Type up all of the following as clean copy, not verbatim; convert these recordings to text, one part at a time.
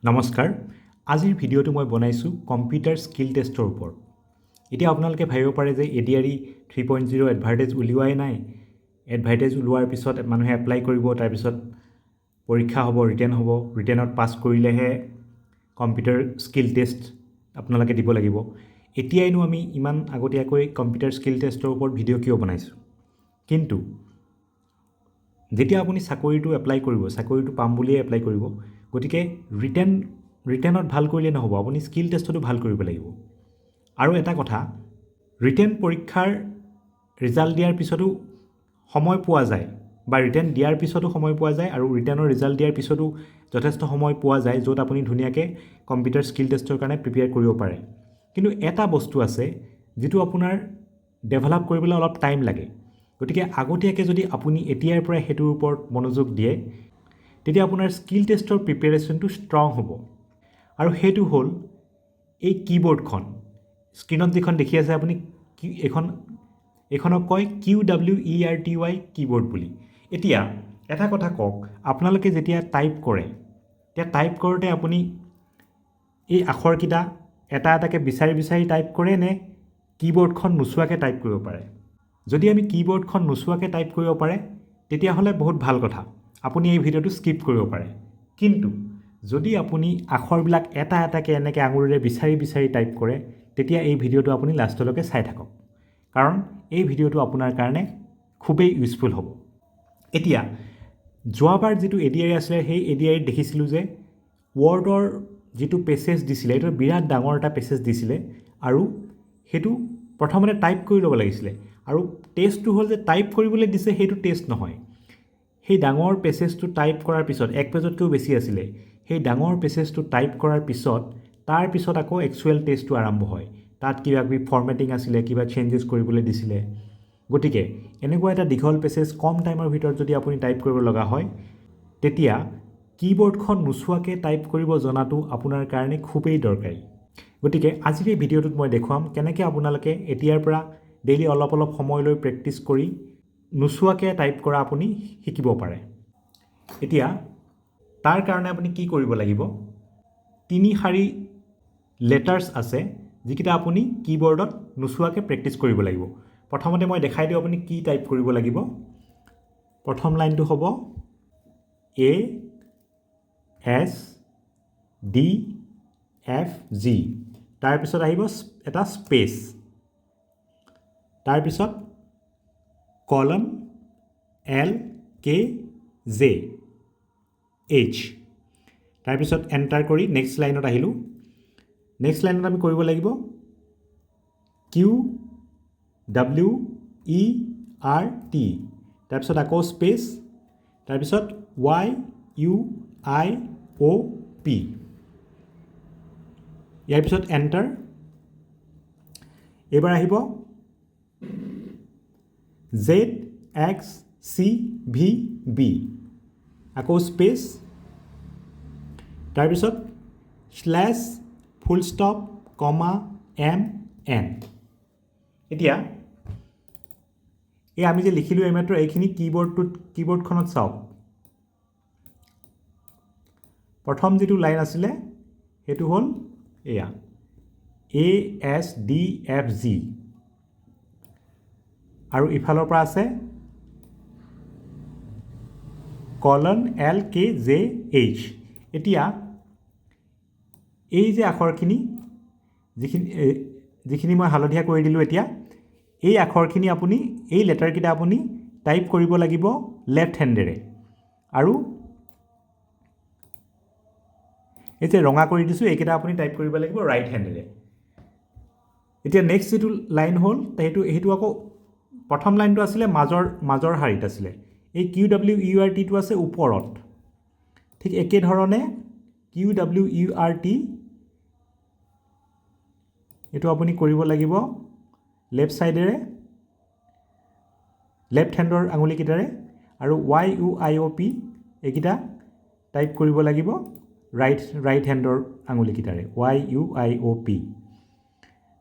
নমস্কাৰ আজিৰ ভিডিঅ'টো মই বনাইছোঁ কম্পিউটাৰ স্কিল টেষ্টৰ ওপৰত এতিয়া আপোনালোকে ভাবিব পাৰে যে ADRE 3.0 এডভাৰ্টাইজ উলিওৱাই নাই এডভাৰ্টাইজ ওলোৱাৰ পিছত মানুহে এপ্লাই কৰিব তাৰ পিছত পৰীক্ষা হ'ব ৰিটেনত পাছ কৰিলেহে কম্পিউটাৰ স্কিল টেষ্ট আপোনালোকে দিব লাগিব এতিয়াইনো আমি ইমান আগতীয়াকৈ কম্পিউটাৰ স্কিল টেষ্টৰ ওপৰত ভিডিঅ' কিয় বনাইছোঁ কিন্তু যেতিয়া আপুনি চাকৰিটো এপ্লাই কৰিব চাকৰিটো পাম বুলিয়ে এপ্লাই কৰিব গতিকে ৰিটেনত ভাল কৰিলে নহ'ব আপুনি স্কিল টেষ্টটো ভাল কৰিব লাগিব আৰু এটা কথা ৰিটেন পৰীক্ষাৰ ৰিজাল্ট দিয়াৰ পিছতো সময় পোৱা যায় বা ৰিটেন দিয়াৰ পিছতো সময় পোৱা যায় আৰু ৰিটেনৰ ৰিজাল্ট দিয়াৰ পিছতো যথেষ্ট সময় পোৱা যায় য'ত আপুনি ধুনীয়াকৈ কম্পিউটাৰ স্কিল টেষ্টৰ কাৰণে প্ৰিপেয়াৰ কৰিব পাৰে কিন্তু এটা বস্তু আছে যিটো আপোনাৰ ডেভেলপ কৰিবলৈ অলপ টাইম লাগে গতিকে আগতীয়াকৈ যদি আপুনি এতিয়াৰ পৰা হেতুৰ ওপৰত মনোযোগ দিয়ে তেতিয়া আপোনাৰ স্কিল টেষ্টৰ প্ৰিপেৰেশ্যনটো ষ্ট্ৰং হ'ব আৰু হেতু হ'ল এই কিবোৰ্ডখন স্ক্ৰিনত যিখন দেখি আছে আপুনি এইখনক কয় QWERTY কিবোৰ্ড বুলি এতিয়া এটা কথা কওক আপোনালোকে যেতিয়া টাইপ কৰে তেতিয়া টাইপ কৰোঁতে আপুনি এই আখৰকেইটা এটা এটাকৈ বিচাৰি টাইপ কৰে নে কিবোৰ্ডখন নোচোৱাকৈ টাইপ কৰিব পাৰে যদি আমি কিবোৰ্ডখন নোচোৱাকৈ টাইপ কৰিব পাৰে তেতিয়াহ'লে বহুত ভাল কথা আপুনি এই ভিডিঅ'টো স্কিপ কৰিব পাৰে কিন্তু যদি আপুনি আখৰবিলাক এটা এটাকৈ এনেকৈ আঙুলিৰে বিচাৰি টাইপ কৰে তেতিয়া এই ভিডিঅ'টো আপুনি লাষ্টলৈকে চাই থাকক কাৰণ এই ভিডিঅ'টো আপোনাৰ কাৰণে খুবেই ইউজফুল হ'ব এতিয়া যোৱাবাৰ যিটো ADRE আছিলে সেই ADRE দেখিছিলোঁ যে ৱৰ্ডৰ যিটো পেছেজ দিছিলে এইটো বিৰাট ডাঙৰ এটা পেছেজ দিছিলে আৰু সেইটো প্ৰথমতে টাইপ কৰি ল'ব লাগিছিলে আৰু টেষ্টটো হ'ল যে টাইপ কৰিবলৈ দিছে সেইটো টেষ্ট নহয় সেই ডাঙৰ পেছেজটো টাইপ কৰাৰ পিছত এক পেজতকৈও বেছি আছিলে সেই ডাঙৰ পেছেজটো টাইপ কৰাৰ পিছত তাৰ পিছত আকৌ একচুৱেল টেষ্টটো আৰম্ভ হয় তাত কিবা কিবি ফৰ্মেটিং আছিলে কিবা চেঞ্জেছ কৰিবলৈ দিছিলে গতিকে এনেকুৱা এটা দীঘল পেছেজ কম টাইমৰ ভিতৰত যদি আপুনি টাইপ কৰিব লগা হয় তেতিয়া কিবোৰ্ডখন নোচোৱাকৈ টাইপ কৰিব জনাটো আপোনাৰ কাৰণে খুবেই দৰকাৰী গতিকে আজিৰ এই ভিডিঅ'টোত মই দেখুৱাম কেনেকৈ আপোনালোকে এতিয়াৰ পৰা ডেইলি অলপ সময় লৈ প্ৰেক্টিছ কৰি নোচোৱাকৈ টাইপ কৰা আপুনি শিকিব পাৰে এতিয়া তাৰ কাৰণে আপুনি কি কৰিব লাগিব 3 শাৰী লেটাৰ্ছ আছে যিকেইটা আপুনি কিবোৰ্ডত নোচোৱাকৈ প্ৰেক্টিছ কৰিব লাগিব প্ৰথমতে মই দেখাই দিওঁ আপুনি কি টাইপ কৰিব লাগিব প্ৰথম লাইনটো হ'ব ASDFG তাৰপিছত আহিব এটা স্পেচ তাৰপিছত কলন LKJH তাৰপিছত এণ্টাৰ কৰি নেক্সট লাইনত আহিলোঁ নেক্সট লাইনত আমি কৰিব লাগিব QWERT তাৰপিছত আকৌ স্পেচ তাৰপিছত YUIOP ইয়াৰ পিছত এণ্টাৰ এইবাৰ আহিব ZXCVB আকৌ স্পেচ তাৰপিছত স্লেছ ফুল ষ্টপ কমা MN এতিয়া এই আমি যে লিখিলোঁ এইমাত্ৰ এইখিনি কিবোৰ্ডখনত চাওক প্ৰথম যিটো লাইন আছিলে সেইটো হ'ল এয়া ASDFG আৰু ইফালৰ পৰা আছে কলন LKJH এতিয়া এই যে আখৰখিনি যিখিনি মই হালধীয়া কৰি দিলোঁ এতিয়া এই আখৰখিনি আপুনি এই লেটাৰকেইটা আপুনি টাইপ কৰিব লাগিব লেফ্ট হেণ্ডেৰে আৰু এই যে ৰঙা কৰি দিছোঁ এইকেইটা আপুনি টাইপ কৰিব লাগিব ৰাইট হেণ্ডেৰে এতিয়া নেক্সট যিটো লাইন হ'ল সেইটো আকৌ প্ৰথম লাইনটো আছিলে মাজৰ শাৰীত আছিলে এই QWERTটো আছে ওপৰত ঠিক একেধৰণে QWERT এইটো আপুনি কৰিব লাগিব লেফ্ট ছাইডেৰে লেফ্ট হেণ্ডৰ আঙুলিকেইটাৰে আৰু YUIOP এইকেইটা টাইপ কৰিব লাগিব ৰাইট হেণ্ডৰ আঙুলিকেইটাৰে YUIOP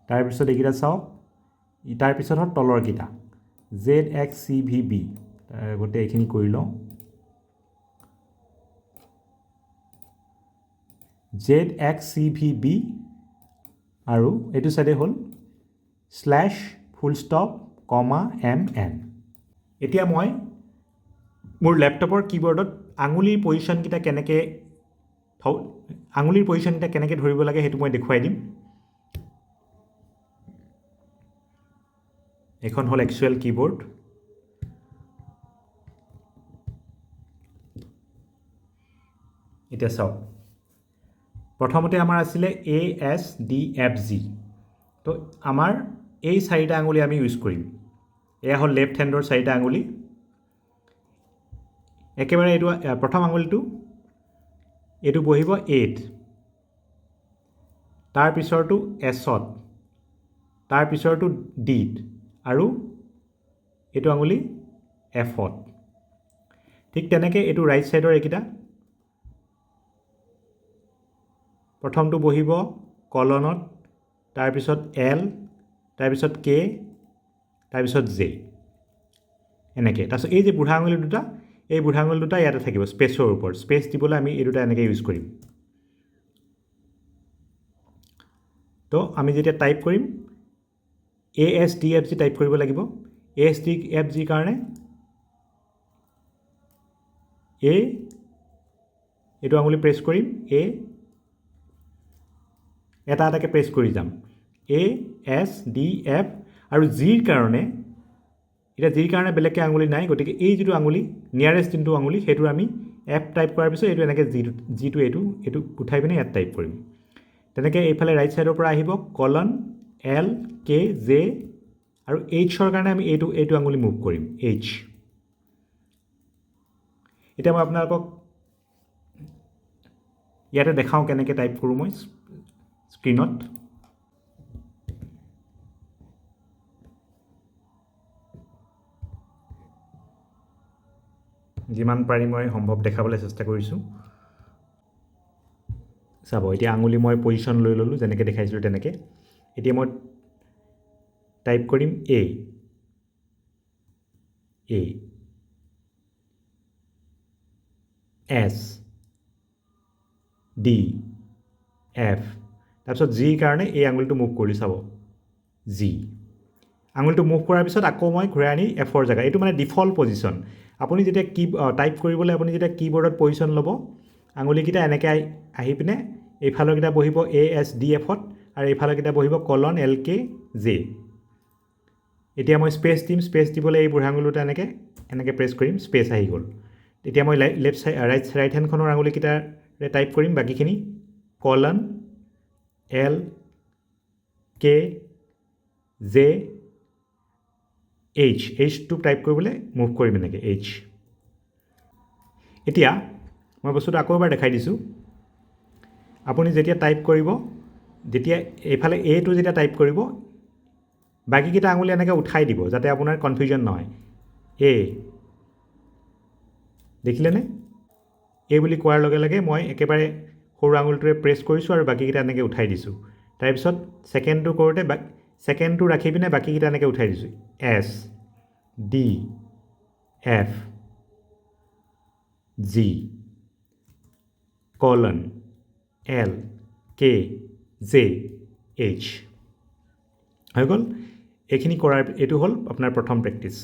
তাৰপিছত এইকেইটা চাওক তাৰপিছত হ'ল তলৰকেইটা ZXCVB গোটেই এইখিনি কৰি লওঁ ZXCVB আৰু এইটো চাইডে হ'ল স্লেছ ফুল ষ্টপ কমা MN। এতিয়া মই মোৰ লেপটপৰ কীবৰ্ডত আঙুলিৰ পজিশ্যনকেইটা কেনেকৈ ধৰিব লাগে সেইটো মই দেখুৱাই দিম। এইখন হ'ল একচুৱেল কীবৰ্ড। এতিয়া চাওক, প্ৰথমতে আমাৰ আছিলে ASDFG। তো আমাৰ এই চাৰিটা আঙুলি আমি ইউজ কৰিম। এয়া হ'ল লেফ্ট হেণ্ডৰ চাৰিটা আঙুলি। একেবাৰে এইটো প্ৰথম আঙুলিটো এইটো বহিব Aত, তাৰ পিছৰটো Sত, তাৰ পিছৰটো Dত আৰু এইটো আঙুলি Fত। ঠিক তেনেকৈ এইটো ৰাইট ছাইডৰ এইকেইটা, প্ৰথমটো বহিব কলনত, তাৰপিছত L, তাৰপিছত K, তাৰপিছত J, এনেকৈ। তাৰপিছত এই যে বুঢ়া আঙুলি দুটা, এই বুঢ়া আঙুলি দুটা ইয়াতে থাকিব স্পেচৰ ওপৰত। স্পেচ দিবলৈ আমি এই দুটা এনেকৈ ইউজ কৰিম। তো আমি যেতিয়া টাইপ কৰিম ASDFG টাইপ কৰিব লাগিব। ASDFG কাৰণে এইটো আঙুলি প্ৰেছ কৰিম, এটা এটাকৈ প্ৰেছ কৰি যাম, ASDF। আৰু জিৰ কাৰণে বেলেগকৈ আঙুলি নাই, গতিকে এই যিটো আঙুলি নিয়াৰেষ্ট যোনটো আঙুলি সেইটোৰ আমি F টাইপ কৰাৰ পিছত এইটো এনেকৈ যিটো এইটো উঠাই পিনে ইয়াত টাইপ কৰিম। তেনেকৈ এইফালে ৰাইট ছাইডৰ পৰা আহিব কলন L, K, J আৰু Hৰ কাৰণে আমি এইটো আঙুলি মুভ কৰিম, H। এতিয়া মই আপোনালোকক ইয়াতে দেখাওঁ কেনেকৈ টাইপ কৰোঁ মই স্ক্ৰীনত। যিমান পাৰি মই সম্ভৱ দেখাবলৈ চেষ্টা কৰিছোঁ। চাব, এতিয়া আঙুলি মই পজিশ্যন লৈ ল'লোঁ যেনেকৈ দেখাইছিলোঁ তেনেকৈ। এতিয়া মই টাইপ কৰিম A, S, D, F, তাৰপিছত Gৰ কাৰণে এই আঙুলিটো মুভ কৰিলোঁ, চাব G। আঙুলিটো মুভ কৰাৰ পিছত আকৌ মই ঘূৰাই আনি Fৰ জেগা, এইটো মানে ডিফল্ট পজিশ্যন। আপুনি যেতিয়া টাইপ কৰিবলৈ আপুনি যেতিয়া কীবৰ্ডত পজিশ্যন ল'ব, আঙুলিকেইটা এনেকৈ আহি পিনে এইফালৰকেইটা বহিব ASDFত আৰু এইফালৰকেইটা বহিব কলন L, K, J। এতিয়া মই স্পেচ দিম, স্পেচ দিবলৈ এই বুঢ়া আঙুলিটো এনেকৈ প্ৰেছ কৰিম, স্পেচ আহি গ'ল। এতিয়া মই ৰাইট হেণ্ডখনৰ আঙুলিকেইটাৰে টাইপ কৰিম বাকীখিনি, কলন L, K, J, H টো টাইপ কৰিবলৈ মুভ কৰিম এনেকৈ H। এতিয়া মই বস্তুটো আকৌ এবাৰ দেখাই দিছোঁ। আপুনি যেতিয়া টাইপ কৰিব, যেতিয়া এইফালে Aটো যেতিয়া টাইপ কৰিব, বাকীকেইটা আঙুলি এনেকৈ উঠাই দিব যাতে আপোনাৰ কনফিউজন নহয়। A দেখিলেনে? A বুলি কোৱাৰ লগে লগে মই একেবাৰে সৰু আঙুলিটোৰে প্ৰেছ কৰিছোঁ আৰু বাকীকেইটা এনেকৈ উঠাই দিছোঁ। তাৰপিছত ছেকেণ্ডটো কৰোঁতে ছেকেণ্ডটো ৰাখি পিনে বাকীকেইটা এনেকৈ উঠাই দিছোঁ, S, D, F, G, কলন L, K, J, H। হৈ গ'ল। এইখিনি কৰাৰ এইটো হ'ল আপোনাৰ প্ৰথম প্ৰেক্টিছ।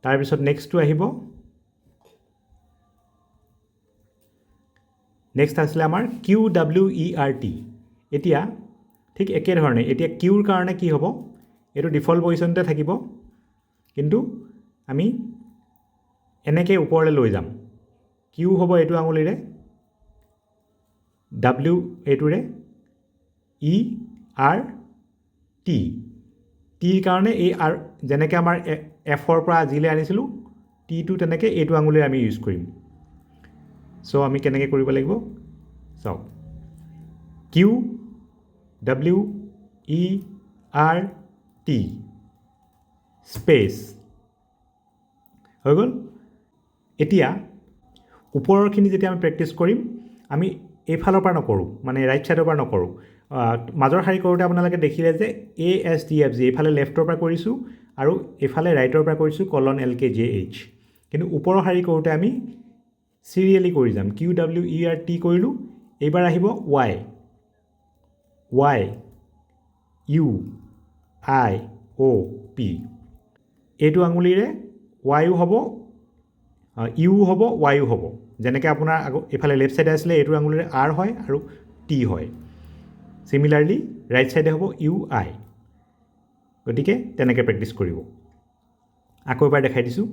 তাৰপিছত নেক্সটটো আহিব, নেক্সট আছিলে আমাৰ QWERT। এতিয়া ঠিক একেধৰণে, এতিয়া কিউৰ কাৰণে কি হ'ব, এইটো ডিফল্ট পজিশ্যনতে থাকিব, কিন্তু আমি এনেকৈ ওপৰলৈ লৈ যাম। কিউ হ'ব এইটো আঙুলিৰে, W এইটোৰে, ERT। টিৰ কাৰণে এই যেনেকৈ আমাৰ Fৰ পৰা জিলৈ আনিছিলোঁ, টিটো তেনেকৈ এইটো আঙুলিৰে আমি ইউজ কৰিম। চ' আমি কেনেকৈ কৰিব লাগিব চাওক, QWERT স্পেচ হৈ গ'ল। এতিয়া ওপৰৰখিনি যেতিয়া আমি প্ৰেক্টিছ কৰিম, আমি এইফালৰ পৰা নকৰোঁ, মানে ৰাইট ছাইডৰ পৰা নকৰোঁ। মাজৰ শাৰী কৰোঁতে আপোনালোকে দেখিলে যে ASDFG এইফালে লেফ্টৰ পৰা কৰিছোঁ আৰু এইফালে ৰাইটৰ পৰা কৰিছোঁ কলন L, K, J, H। কিন্তু ওপৰৰ শাৰী কৰোঁতে আমি চিৰিয়েলি কৰি যাম। QWERT কৰিলোঁ, এইবাৰ আহিব Y, Y, U, I, O, P। এইটো আঙুলিৰে Yও হ'ব, ইউ হ'ব, ৱাইও হ'ব। যেনেকৈ আপোনাৰ এইফালে লেফ্ট ছাইডে আছিলে এইটো আঙুলিৰে R হয় আৰু T হয়। চিমিলাৰলি ৰাইট ছাইডে হ'ব ইউ আই। গতিকে তেনেকৈ প্ৰেক্টিছ কৰিব। আকৌ এবাৰ দেখাই দিছোঁ।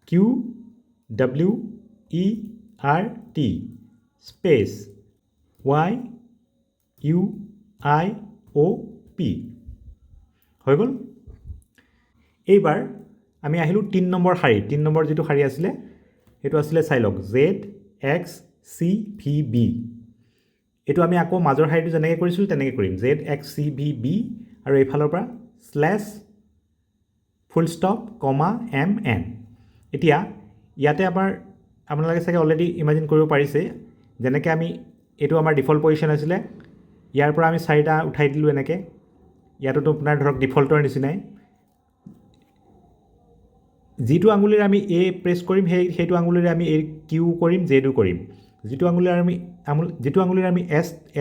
Q W E R T space Y U I O' P. হৈ গ'ল। এইবাৰ আমি আহিলোঁ 3 নম্বৰ শাৰী। 3 নম্বৰ যিটো শাৰী আছিলে সেইটো আছিলে চাই লওক ZXCVB। এইটো আমি আকৌ মাজৰ শাৰীটো যেনেকৈ কৰিছিলোঁ তেনেকৈ কৰিম। ZXCVB আৰু এইফালৰ পৰা স্লেছ ফুল ষ্টপ কমা MN। এতিয়া ইয়াতে আপোনালোকে চাগে অলৰেডি ইমাজিন কৰিব পাৰিছে, যেনেকৈ আমি এইটো আমাৰ ডিফল্ট পজিশ্যন আছিলে, ইয়াৰ পৰা আমি 4টা উঠাই দিলোঁ এনেকৈ। ইয়াতোতো আপোনাৰ ধৰক ডিফল্টৰ নিচিনাই। যিটো আঙুলিৰে আমি A প্ৰেছ কৰিম সেইটো আঙুলিৰে আমি A কিউ কৰিম, জেডো কৰিম। যিটো আঙুলিৰে আমি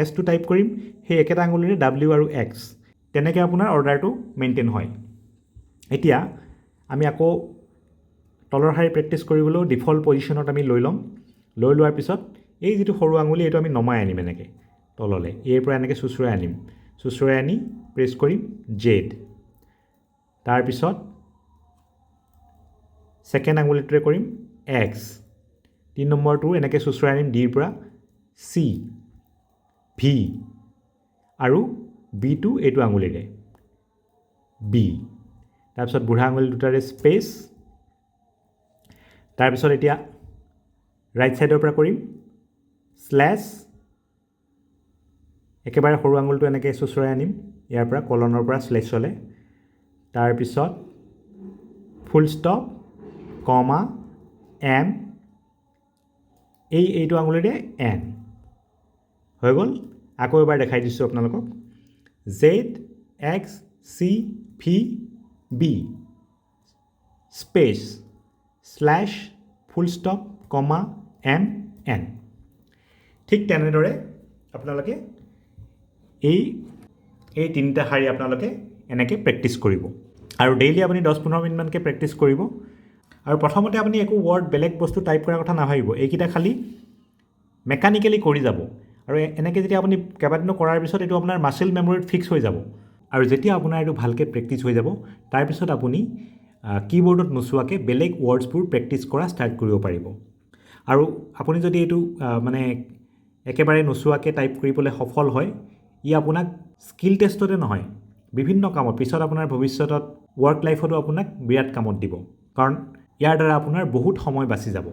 এছটো টাইপ কৰিম সেই একেটা আঙুলিৰে W আৰু X। তেনেকৈ আপোনাৰ অৰ্ডাৰটো মেইনটেইন হয়। এতিয়া আমি আকৌ তলৰ শাৰী প্ৰেক্টিছ কৰিবলৈও ডিফল্ট পজিশ্যনত আমি লৈ ল'ম। লৈ লোৱাৰ পিছত এই যিটো সৰু আঙুলি এইটো আমি নমাই আনিম এনেকৈ তললৈ। এৰ পৰা এনেকৈ চুচুৰাই আনিম। চুচুৰাই আনি প্ৰেছ কৰিম জেড। তাৰপিছত ছেকেণ্ড আঙুলিটোৰে কৰিম X। 3 নম্বৰটো এনেকৈ চুচুৰাই আনিম ডিৰ পৰা C, V আৰু বিটো এইটো আঙুলিৰে B। তাৰপিছত বুঢ়া আঙুলি দুটাৰে স্পেচ। তাৰপিছত এতিয়া ৰাইট ছাইডৰ পৰা কৰিম স্লেছ। একেবাৰে সৰু আঙুলটো এনেকৈ চুচুৰাই আনিম ইয়াৰ পৰা কলনৰ পৰা স্লেছলৈ। তাৰপিছত ফুল ষ্টপ কমা M, এইটো আঙুলিৰে N। হৈ গ'ল। আকৌ এবাৰ দেখাই দিছোঁ আপোনালোকক। ZXCVB স্পেচ স্লেছ ফুল ষ্টপ কমা MN। ঠিক তেনেদৰে আপোনালোকে এই 3টা শাৰী আপোনালোকে এনেকৈ প্ৰেক্টিছ কৰিব আৰু ডেইলি আপুনি 10-15 মিনিটমানকৈ প্ৰেক্টিছ কৰিব। আৰু প্ৰথমতে আপুনি একো ৱৰ্ড বেলেগ বস্তু টাইপ কৰাৰ কথা নাভাবিব। এইকেইটা খালি মেকানিকেলি কৰি যাব আৰু এনেকৈ যেতিয়া আপুনি কেইবাদিনো কৰাৰ পিছত এইটো আপোনাৰ মাছল মেমৰিত ফিক্স হৈ যাব। আৰু যেতিয়া আপোনাৰ এইটো ভালকৈ প্ৰেক্টিছ হৈ যাব তাৰপিছত আপুনি কীবৰ্ডত নোচোৱাকৈ বেলেগ ৱৰ্ডছবোৰ প্ৰেক্টিছ কৰা ষ্টাৰ্ট কৰিব পাৰিব। আৰু আপুনি যদি এইটো মানে একেবাৰে নোচোৱাকৈ টাইপ কৰিবলৈ সফল হয়, ই আপোনাক স্কিল টেষ্টতে নহয় বিভিন্ন কামত পিছত আপোনাৰ ভৱিষ্যতত ৱৰ্ক লাইফতো আপোনাক বিৰাট কামত দিব। কাৰণ ইয়াৰ দ্বাৰা আপোনাৰ বহুত সময় বাচি যাব।